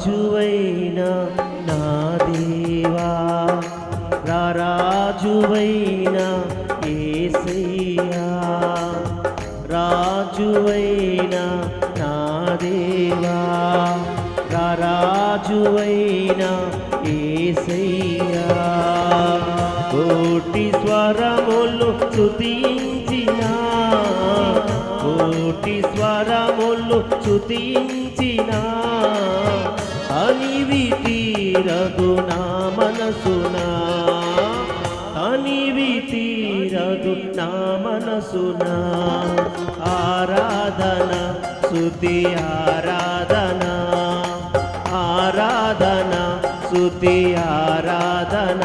రాజువైన నా దేవా, రాజువైన యేసయ్యా, రాజువైన నా దేవా, రాజువైన యేసయ్యా. కోటి స్వరములు స్తుతించినా, కోటి స్వరములు స్తుతించినా, తనివి తీరదు నా మనసునా, తనివి తీరదు నా మనసునా. ఆరాధన స్తుతి ఆరాధన, ఆరాధన స్తుతి ఆరాధన.